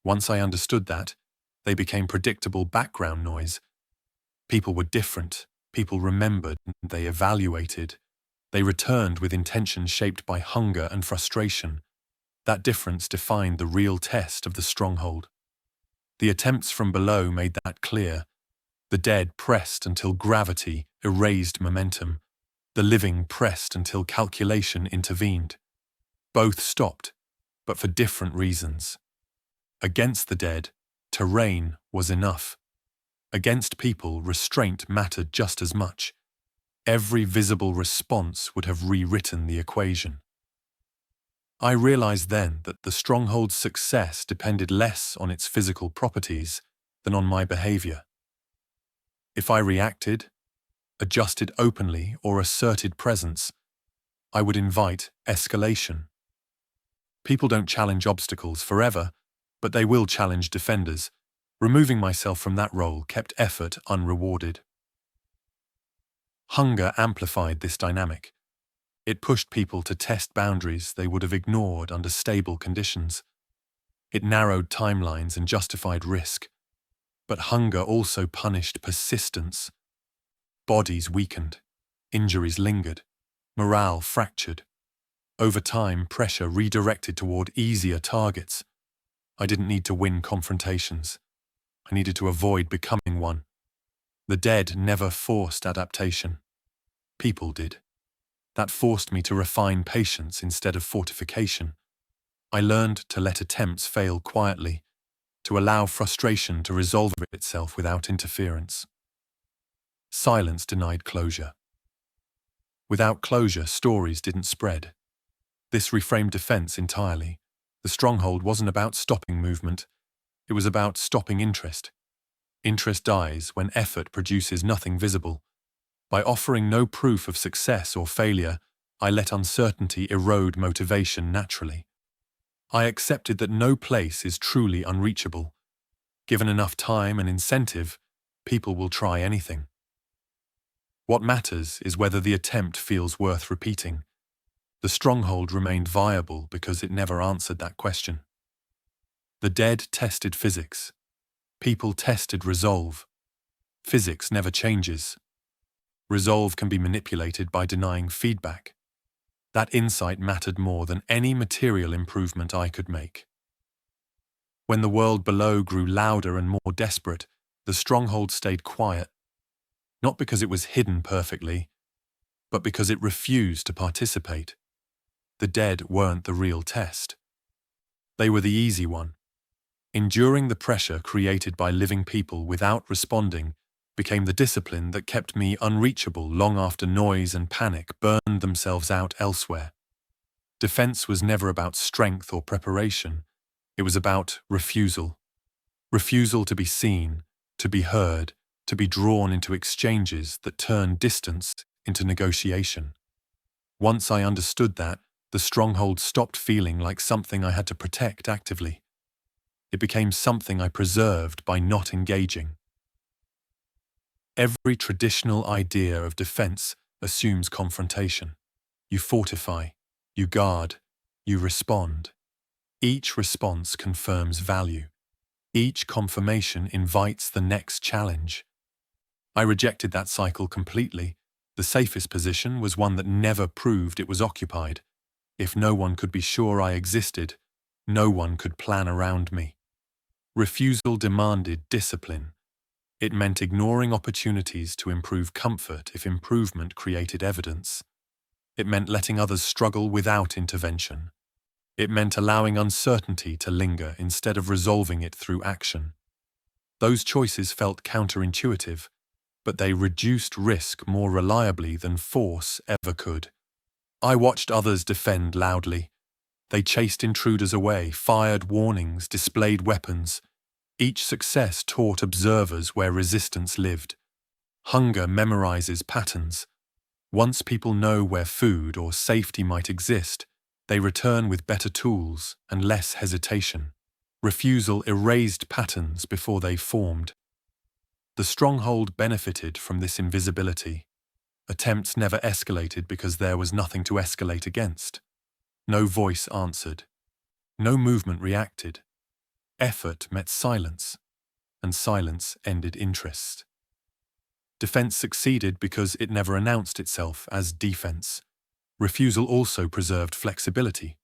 Once I understood that, they became predictable background noise. People were different, people remembered, they evaluated. They returned with intentions shaped by hunger and frustration. That difference defined the real test of the stronghold. The attempts from below made that clear. The dead pressed until gravity erased momentum. The living pressed until calculation intervened. Both stopped, but for different reasons. Against the dead, terrain was enough. Against people, restraint mattered just as much. Every visible response would have rewritten the equation. I realized then that the stronghold's success depended less on its physical properties than on my behavior. If I reacted, adjusted openly, or asserted presence, I would invite escalation. People don't challenge obstacles forever, but they will challenge defenders. Removing myself from that role kept effort unrewarded. Hunger amplified this dynamic. It pushed people to test boundaries they would have ignored under stable conditions. It narrowed timelines and justified risk. But hunger also punished persistence. Bodies weakened. Injuries lingered. Morale fractured. Over time, pressure redirected toward easier targets. I didn't need to win confrontations. I needed to avoid becoming one. The dead never forced adaptation. People did. That forced me to refine patience instead of fortification. I learned to let attempts fail quietly, to allow frustration to resolve itself without interference. Silence denied closure. Without closure, stories didn't spread. This reframed defense entirely. The stronghold wasn't about stopping movement. It was about stopping interest. Interest dies when effort produces nothing visible. By offering no proof of success or failure, I let uncertainty erode motivation naturally. I accepted that no place is truly unreachable. Given enough time and incentive, people will try anything. What matters is whether the attempt feels worth repeating. The stronghold remained viable because it never answered that question. The dead tested physics. People tested resolve. Physics never changes. Resolve can be manipulated by denying feedback. That insight mattered more than any material improvement I could make. When the world below grew louder and more desperate, the stronghold stayed quiet. Not because it was hidden perfectly, but because it refused to participate. The dead weren't the real test. They were the easy one. Enduring the pressure created by living people without responding became the discipline that kept me unreachable long after noise and panic burned themselves out elsewhere. Defense was never about strength or preparation. It was about refusal. Refusal to be seen, to be heard, to be drawn into exchanges that turned distance into negotiation. Once I understood that, the stronghold stopped feeling like something I had to protect actively. It became something I preserved by not engaging. Every traditional idea of defense assumes confrontation. You fortify, you guard, you respond. Each response confirms value. Each confirmation invites the next challenge. I rejected that cycle completely. The safest position was one that never proved it was occupied. If no one could be sure I existed, no one could plan around me. Refusal demanded discipline. It meant ignoring opportunities to improve comfort if improvement created evidence. It meant letting others struggle without intervention. It meant allowing uncertainty to linger instead of resolving it through action. Those choices felt counterintuitive, but they reduced risk more reliably than force ever could. I watched others defend loudly. They chased intruders away, fired warnings, displayed weapons. Each success taught observers where resistance lived. Hunger memorizes patterns. Once people know where food or safety might exist, they return with better tools and less hesitation. Refusal erased patterns before they formed. The stronghold benefited from this invisibility. Attempts never escalated because there was nothing to escalate against. No voice answered. No movement reacted. Effort met silence, and silence ended interest. Defense succeeded because it never announced itself as defense. Refusal also preserved flexibility.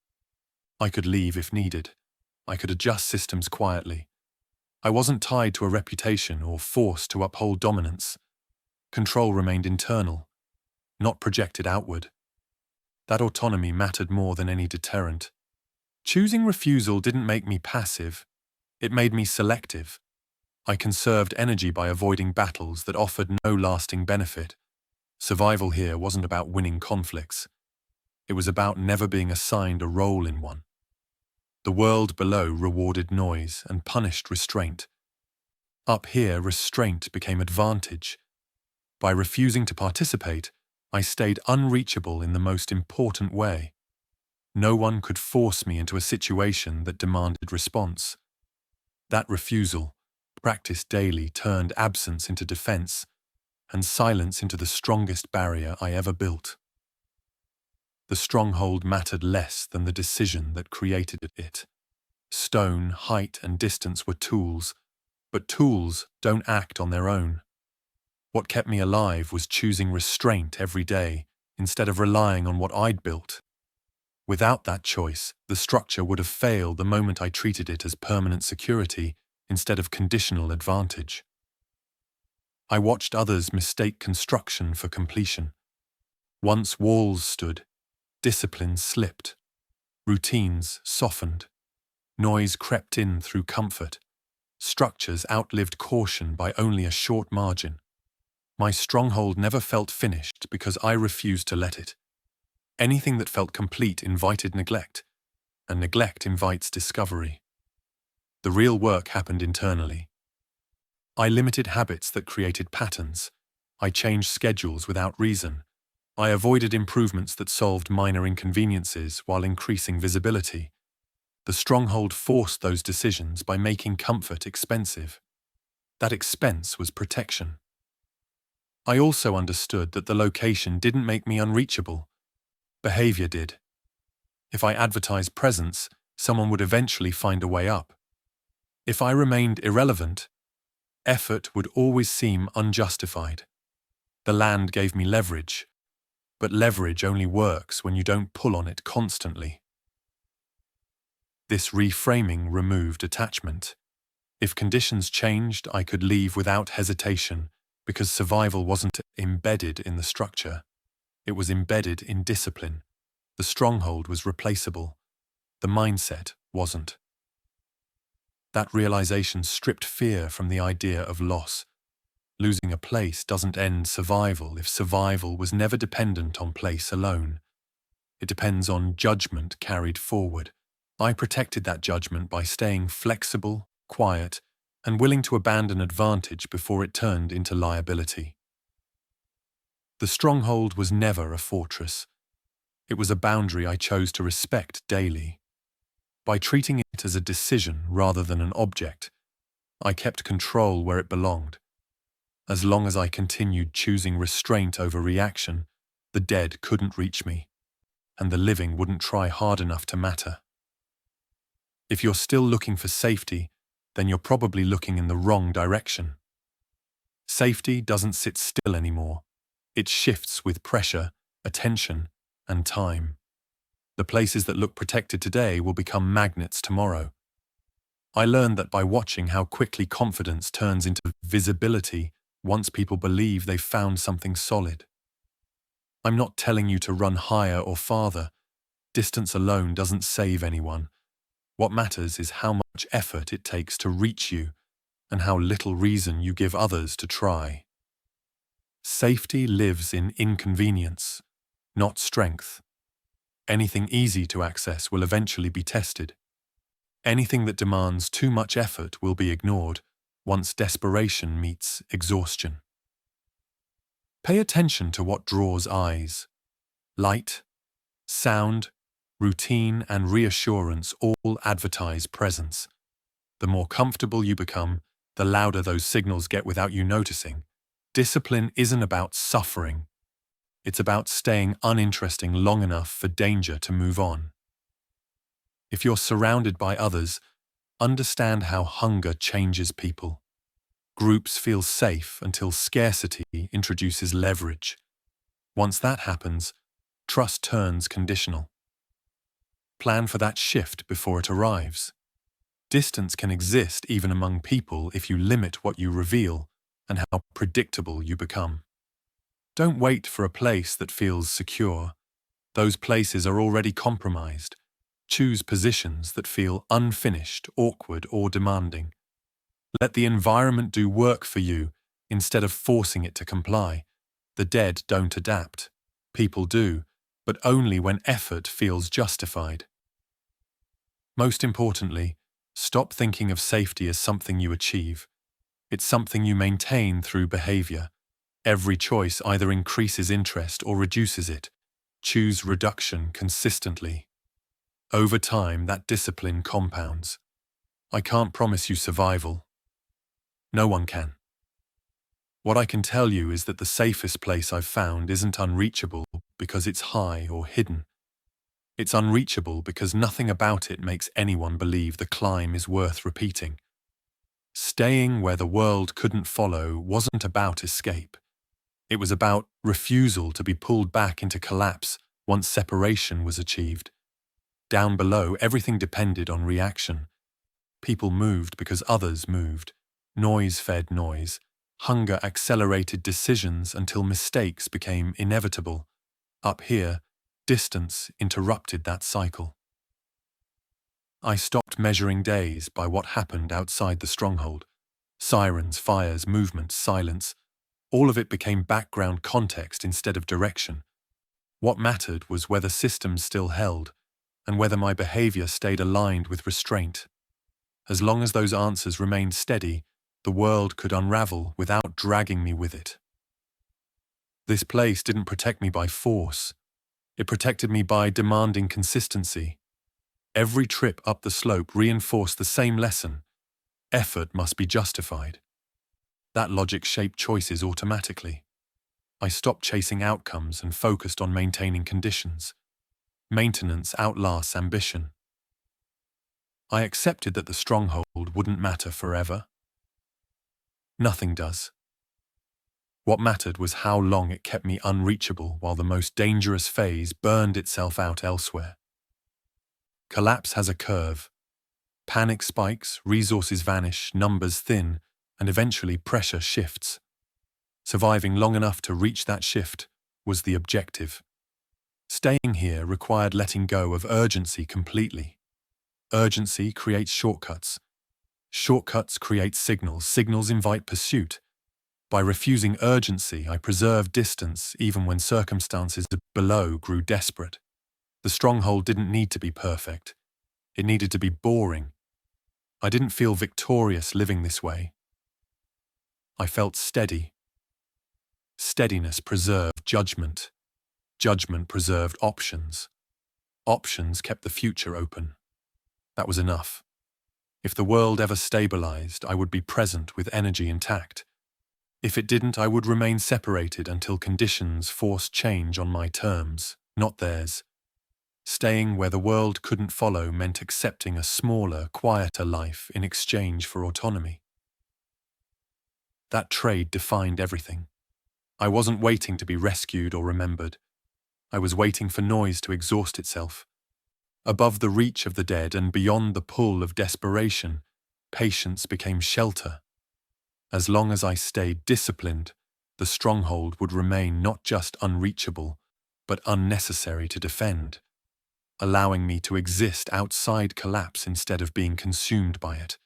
I could leave if needed. I could adjust systems quietly. I wasn't tied to a reputation or forced to uphold dominance. Control remained internal, not projected outward. That autonomy mattered more than any deterrent. Choosing refusal didn't make me passive. It made me selective. I conserved energy by avoiding battles that offered no lasting benefit. Survival here wasn't about winning conflicts. It was about never being assigned a role in one. The world below rewarded noise and punished restraint. Up here, restraint became advantage. By refusing to participate, I stayed unreachable in the most important way. No one could force me into a situation that demanded response. That refusal, practiced daily, turned absence into defense and silence into the strongest barrier I ever built. The stronghold mattered less than the decision that created it. Stone, height, and distance were tools, but tools don't act on their own. What kept me alive was choosing restraint every day instead of relying on what I'd built. Without that choice, the structure would have failed the moment I treated it as permanent security instead of conditional advantage. I watched others mistake construction for completion. Once walls stood, discipline slipped, routines softened, noise crept in through comfort, structures outlived caution by only a short margin. My stronghold never felt finished because I refused to let it. Anything that felt complete invited neglect, and neglect invites discovery. The real work happened internally. I limited habits that created patterns. I changed schedules without reason. I avoided improvements that solved minor inconveniences while increasing visibility. The stronghold forced those decisions by making comfort expensive. That expense was protection. I also understood that the location didn't make me unreachable. Behavior did. If I advertised presence, someone would eventually find a way up. If I remained irrelevant, effort would always seem unjustified. The land gave me leverage, but leverage only works when you don't pull on it constantly. This reframing removed attachment. If conditions changed, I could leave without hesitation because survival wasn't embedded in the structure. It was embedded in discipline. The stronghold was replaceable. The mindset wasn't. That realization stripped fear from the idea of loss. Losing a place doesn't end survival if survival was never dependent on place alone. It depends on judgment carried forward. I protected that judgment by staying flexible, quiet, and willing to abandon advantage before it turned into liability. The stronghold was never a fortress. It was a boundary I chose to respect daily. By treating it as a decision rather than an object, I kept control where it belonged. As long as I continued choosing restraint over reaction, the dead couldn't reach me, and the living wouldn't try hard enough to matter. If you're still looking for safety, then you're probably looking in the wrong direction. Safety doesn't sit still anymore. It shifts with pressure, attention, and time. The places that look protected today will become magnets tomorrow. I learned that by watching how quickly confidence turns into visibility once people believe they've found something solid. I'm not telling you to run higher or farther. Distance alone doesn't save anyone. What matters is how much effort it takes to reach you and how little reason you give others to try. Safety lives in inconvenience, not strength. Anything easy to access will eventually be tested. Anything that demands too much effort will be ignored once desperation meets exhaustion. Pay attention to what draws eyes. Light, sound, routine, and reassurance all advertise presence. The more comfortable you become, the louder those signals get without you noticing. Discipline isn't about suffering. It's about staying uninteresting long enough for danger to move on. If you're surrounded by others, understand how hunger changes people. Groups feel safe until scarcity introduces leverage. Once that happens, trust turns conditional. Plan for that shift before it arrives. Distance can exist even among people if you limit what you reveal and how predictable you become. Don't wait for a place that feels secure. Those places are already compromised. Choose positions that feel unfinished, awkward, or demanding. Let the environment do work for you instead of forcing it to comply. The dead don't adapt. People do, but only when effort feels justified. Most importantly, stop thinking of safety as something you achieve. It's something you maintain through behavior. Every choice either increases interest or reduces it. Choose reduction consistently. Over time, that discipline compounds. I can't promise you survival. No one can. What I can tell you is that the safest place I've found isn't unreachable because it's high or hidden. It's unreachable because nothing about it makes anyone believe the climb is worth repeating. Staying where the world couldn't follow wasn't about escape. It was about refusal to be pulled back into collapse once separation was achieved. Down below, everything depended on reaction. People moved because others moved. Noise fed noise. Hunger accelerated decisions until mistakes became inevitable. Up here, distance interrupted that cycle. I stopped measuring days by what happened outside the stronghold. Sirens, fires, movement, silence. All of it became background context instead of direction. What mattered was whether systems still held, and whether my behavior stayed aligned with restraint. As long as those answers remained steady, the world could unravel without dragging me with it. This place didn't protect me by force. It protected me by demanding consistency. Every trip up the slope reinforced the same lesson. Effort must be justified. That logic shaped choices automatically. I stopped chasing outcomes and focused on maintaining conditions. Maintenance outlasts ambition. I accepted that the stronghold wouldn't matter forever. Nothing does. What mattered was how long it kept me unreachable while the most dangerous phase burned itself out elsewhere. Collapse has a curve. Panic spikes, resources vanish, numbers thin, and eventually pressure shifts. Surviving long enough to reach that shift was the objective. Staying here required letting go of urgency completely. Urgency creates shortcuts. Shortcuts create signals. Signals invite pursuit. By refusing urgency, I preserved distance even when circumstances below grew desperate. The stronghold didn't need to be perfect. It needed to be boring. I didn't feel victorious living this way. I felt steady. Steadiness preserved judgment. Judgment preserved options. Options kept the future open. That was enough. If the world ever stabilized, I would be present with energy intact. If it didn't, I would remain separated until conditions forced change on my terms, not theirs. Staying where the world couldn't follow meant accepting a smaller, quieter life in exchange for autonomy. That trade defined everything. I wasn't waiting to be rescued or remembered. I was waiting for noise to exhaust itself. Above the reach of the dead and beyond the pull of desperation, patience became shelter. As long as I stayed disciplined, the stronghold would remain not just unreachable, but unnecessary to defend, allowing me to exist outside collapse instead of being consumed by it.